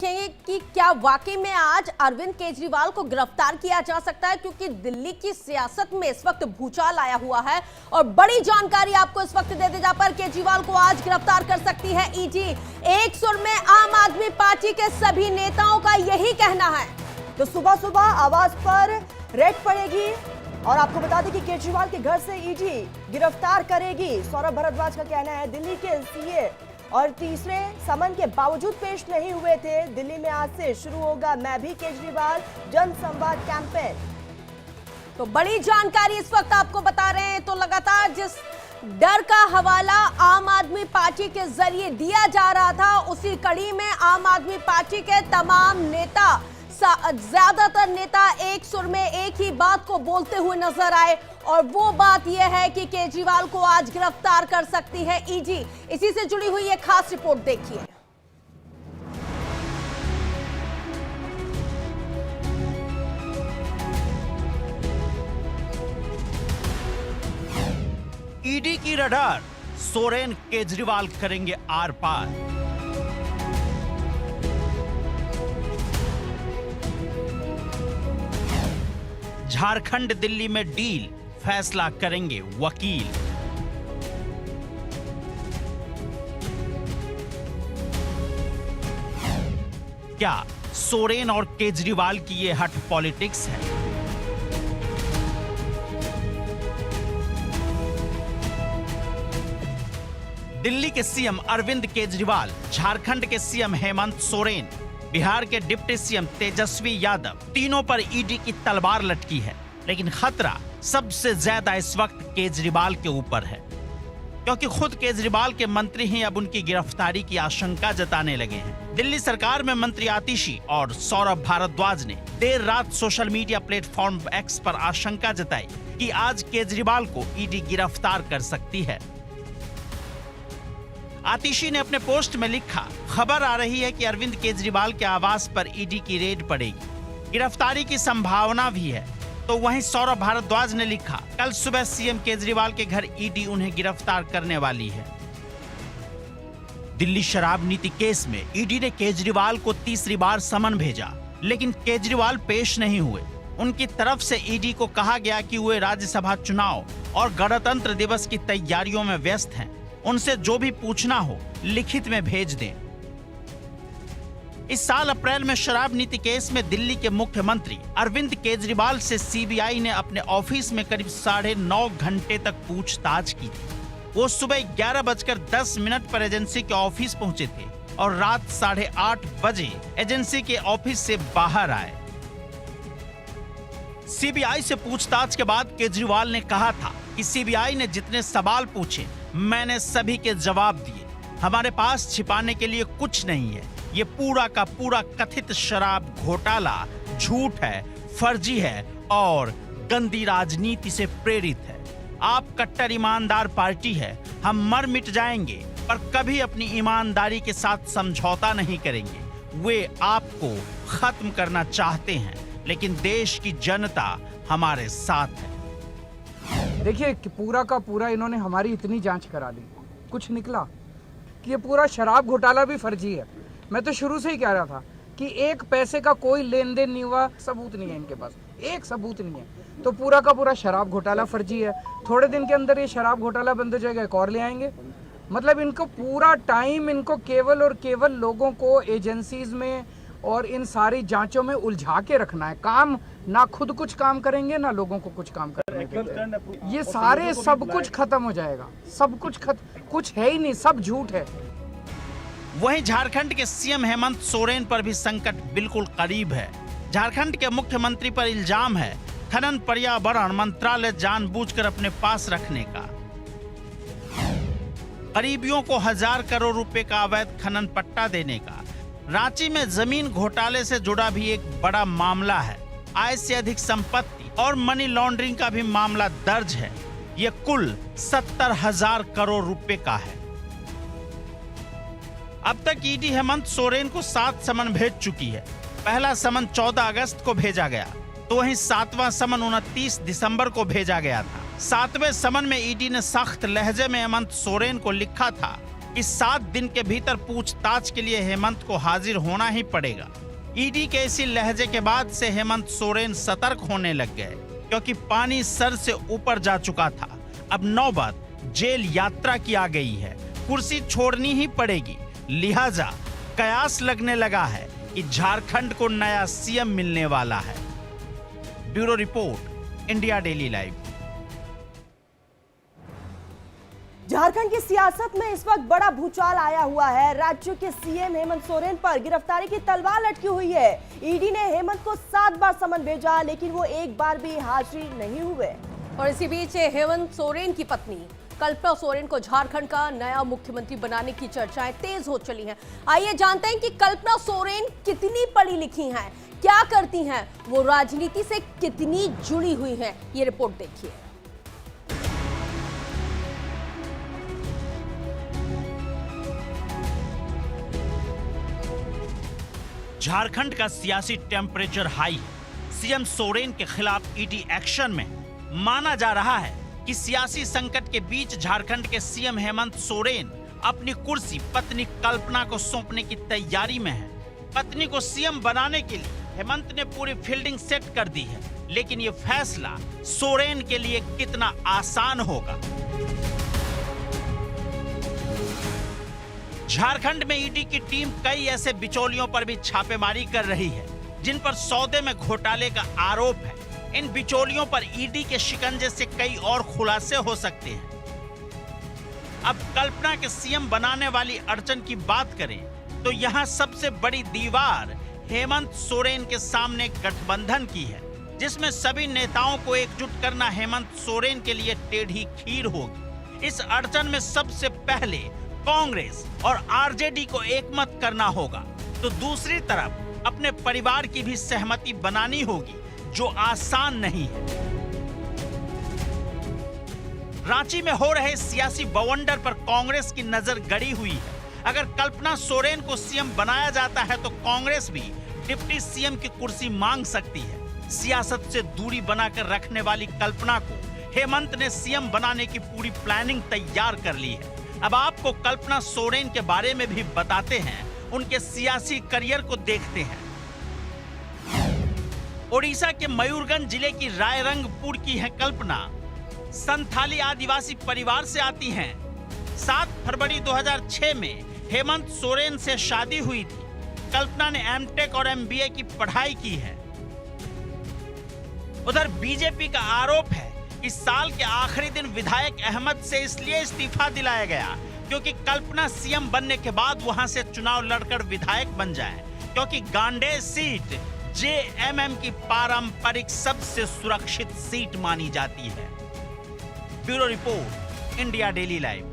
देखेंगे कि क्या वाकई में आज अरविंद केजरीवाल को गिरफ्तार किया जा सकता है, क्योंकि दिल्ली की सियासत में इस वक्त भूचाल आया हुआ है और बड़ी जानकारी आपको इस वक्त दे दी जा पर केजरीवाल को आज गिरफ्तार कर सकती है ईडी। एक सुर में आम आदमी पार्टी के सभी नेताओं का यही कहना है। तो सुबह सुबह आवाज पर रेड पड़ेगी और आपको बता दें कि केजरीवाल के घर से ईडी गिरफ्तार करेगी। सौरभ भारद्वाज का कहना है दिल्ली के सीए और तीसरे समन के बावजूद पेश नहीं हुए थे। दिल्ली में आज से शुरू होगा मैं भी केजरीवाल जन संवाद कैंपेन। तो बड़ी जानकारी इस वक्त आपको बता रहे हैं। तो लगातार जिस डर का हवाला आम आदमी पार्टी के जरिए दिया जा रहा था, उसी कड़ी में आम आदमी पार्टी के तमाम नेता, ज्यादातर नेता एक सुर में एक ही बात को बोलते हुए नजर आए और वो बात यह है कि केजरीवाल को आज गिरफ्तार कर सकती है ईडी। इसी से जुड़ी हुई एक खास रिपोर्ट देखिए। ईडी की रडार, सोरेन केजरीवाल करेंगे आर पार। झारखंड दिल्ली में डील, फैसला करेंगे वकील। क्या सोरेन और केजरीवाल की ये हट पॉलिटिक्स है? दिल्ली के सीएम अरविंद केजरीवाल, झारखंड के सीएम हेमंत सोरेन, बिहार के डिप्टी सीएम तेजस्वी यादव, तीनों पर ईडी की तलवार लटकी है। लेकिन खतरा सबसे ज्यादा इस वक्त केजरीवाल के ऊपर है, क्योंकि खुद केजरीवाल के मंत्री ही अब उनकी गिरफ्तारी की आशंका जताने लगे हैं। दिल्ली सरकार में मंत्री आतिशी और सौरभ भारद्वाज ने देर रात सोशल मीडिया प्लेटफॉर्म एक्स पर आशंका जताई कि आज केजरीवाल को ईडी गिरफ्तार कर सकती है। आतिशी ने अपने पोस्ट में लिखा, खबर आ रही है कि अरविंद केजरीवाल के आवास पर ईडी की रेड पड़ेगी, गिरफ्तारी की संभावना भी है। तो वहीं सौरभ भारद्वाज ने लिखा, कल सुबह सीएम केजरीवाल के घर ईडी उन्हें गिरफ्तार करने वाली है। दिल्ली शराब नीति केस में ईडी ने केजरीवाल को तीसरी बार समन भेजा, लेकिन केजरीवाल पेश नहीं हुए। उनकी तरफ से ईडी को कहा गया कि वे राज्यसभा चुनाव और गणतंत्र दिवस की तैयारियों में व्यस्त हैं, उनसे जो भी पूछना हो लिखित में भेज दें। इस साल अप्रैल में शराब नीति केस में दिल्ली के मुख्यमंत्री अरविंद केजरीवाल से सीबीआई ने अपने ऑफिस में करीब 9.5 घंटे तक पूछताछ की थी। वो सुबह 11:10 पर एजेंसी के ऑफिस पहुंचे थे और रात 8:30 बजे एजेंसी के ऑफिस से बाहर आए। सीबीआई से पूछताछ के बाद केजरीवाल ने कहा था कि सीबीआई ने जितने सवाल पूछे मैंने सभी के जवाब दिए। हमारे पास छिपाने के लिए कुछ नहीं है। ये पूरा का पूरा कथित शराब घोटाला झूठ है, फर्जी है और गंदी राजनीति से प्रेरित है। आप कट्टर ईमानदार पार्टी है, हम मर मिट जाएंगे पर कभी अपनी ईमानदारी के साथ समझौता नहीं करेंगे। वे आपको खत्म करना चाहते हैं, लेकिन देश की जनता हमारे साथ है। देखिए पूरा का पूरा इन्होंने हमारी इतनी जांच करा दी, कुछ निकला कि ये पूरा शराब घोटाला भी फर्जी है। मैं तो शुरू से ही कह रहा था कि एक पैसे का कोई लेन देन नहीं हुआ, सबूत नहीं है इनके पास, एक सबूत नहीं है। तो पूरा का पूरा शराब घोटाला फर्जी है। थोड़े दिन के अंदर ये शराब घोटाला बंद हो जाएगा, एक और ले आएंगे। मतलब इनको पूरा टाइम इनको केवल और केवल लोगों को एजेंसीज में और इन सारी जांचों में उलझा के रखना है। काम ना खुद कुछ काम करेंगे ना लोगों को कुछ काम करने के। ये सारे सब कुछ खत्म हो जाएगा, सब कुछ कुछ है ही नहीं, सब झूठ है। वहीं झारखंड के सीएम हेमंत सोरेन पर भी संकट बिल्कुल करीब है। झारखंड के मुख्यमंत्री पर इल्जाम है खनन पर्यावरण मंत्रालय जानबूझकर अपने पास रखने का। करीबियों को 1000 करोड़ रुपए का अवैध खनन पट्टा देने का। रांची में जमीन घोटाले से जुड़ा भी एक बड़ा मामला है। आय से अधिक संपत्ति और मनी लॉन्ड्रिंग का भी मामला दर्ज है। यह कुल 70,000 करोड़ रुपए का है। अब तक ईडी हेमंत सोरेन को 7 समन भेज चुकी है। पहला समन 14 अगस्त को भेजा गया, तो वहीं 7वां समन 29 दिसंबर को भेजा गया था। 7वें समन में ईडी ने सख्त लहजे में हेमंत सोरेन को लिखा था कि 7 दिन के भीतर पूछताछ के लिए हेमंत को हाजिर होना ही पड़ेगा। ईडी के इसी लहजे के बाद से हेमंत सोरेन सतर्क होने लग गए, क्योंकि पानी सर से ऊपर जा चुका था। अब नौबत जेल यात्रा की आ गई है, कुर्सी छोड़नी ही पड़ेगी। लिहाजा कयास लगने लगा है कि झारखंड को नया सीएम मिलने वाला है। Bureau report, India daily live. Jharkhand की सियासत में इस वक्त बड़ा भूचाल आया हुआ है। राज्य के सीएम हेमंत सोरेन पर गिरफ्तारी की तलवार लटकी हुई है। ईडी ने हेमंत को 7 बार समन भेजा, लेकिन वो एक बार भी हाजिर नहीं हुए। और इसी बीच हेमंत सोरेन की पत्नी कल्पना सोरेन को झारखंड का नया मुख्यमंत्री बनाने की चर्चाएं तेज हो चली हैं। आइए जानते हैं कि कल्पना सोरेन कितनी पढ़ी लिखी हैं, क्या करती हैं, वो राजनीति से कितनी जुड़ी हुई हैं। ये रिपोर्ट देखिए। झारखंड का सियासी टेम्परेचर हाई है। सीएम सोरेन के खिलाफ ईडी एक्शन में माना जा रहा है कि सियासी संकट के बीच झारखंड के सीएम हेमंत सोरेन अपनी कुर्सी पत्नी कल्पना को सौंपने की तैयारी में है। पत्नी को सीएम बनाने के लिए हेमंत ने पूरी फील्डिंग सेट कर दी है, लेकिन ये फैसला सोरेन के लिए कितना आसान होगा। झारखंड में ईडी की टीम कई ऐसे बिचौलियों पर भी छापेमारी कर रही है जिन पर सौदे में घोटाले का आरोप है। इन बिचौलियों पर ईडी के शिकंजे से कई और खुलासे हो सकते हैं। अब कल्पना के सीएम बनाने वाली अड़चन की बात करें तो यहां सबसे बड़ी दीवार हेमंत सोरेन के सामने गठबंधन की है, जिसमें सभी नेताओं को एकजुट करना हेमंत सोरेन के लिए टेढ़ी खीर होगी। इस अड़चन में सबसे पहले कांग्रेस और आरजेडी को एकमत करना होगा, तो दूसरी तरफ अपने परिवार की भी सहमति बनानी होगी, जो आसान नहीं है। रांची में हो रहे सियासी बवंडर पर कांग्रेस की नजर गड़ी हुई है। अगर कल्पना सोरेन को सीएम बनाया जाता है तो कांग्रेस भी डिप्टी सीएम की कुर्सी मांग सकती है। सियासत से दूरी बनाकर रखने वाली कल्पना को हेमंत ने सीएम बनाने की पूरी प्लानिंग तैयार कर ली है। अब आपको कल्पना सोरेन के बारे में भी बताते हैं, उनके सियासी करियर को देखते हैं। ओडिशा के मयूरगंज जिले की रायरंगपुर की है कल्पना। संथाली आदिवासी परिवार से आती हैं। 7 फरवरी 2006 में हेमंत सोरेन से शादी हुई थी। कल्पना ने एमटेक और एमबीए की पढ़ाई की है। उधर बीजेपी का आरोप है कि साल के आखिरी दिन विधायक अहमद से इसलिए इस्तीफा दिलाया गया क्योंकि कल्पना सीएम बनने के बाद वहां से चुनाव लड़कर विधायक बन जाए, क्योंकि गांडेय सीट जेएमएम की पारंपरिक सबसे सुरक्षित सीट मानी जाती है। Bureau report, India daily live.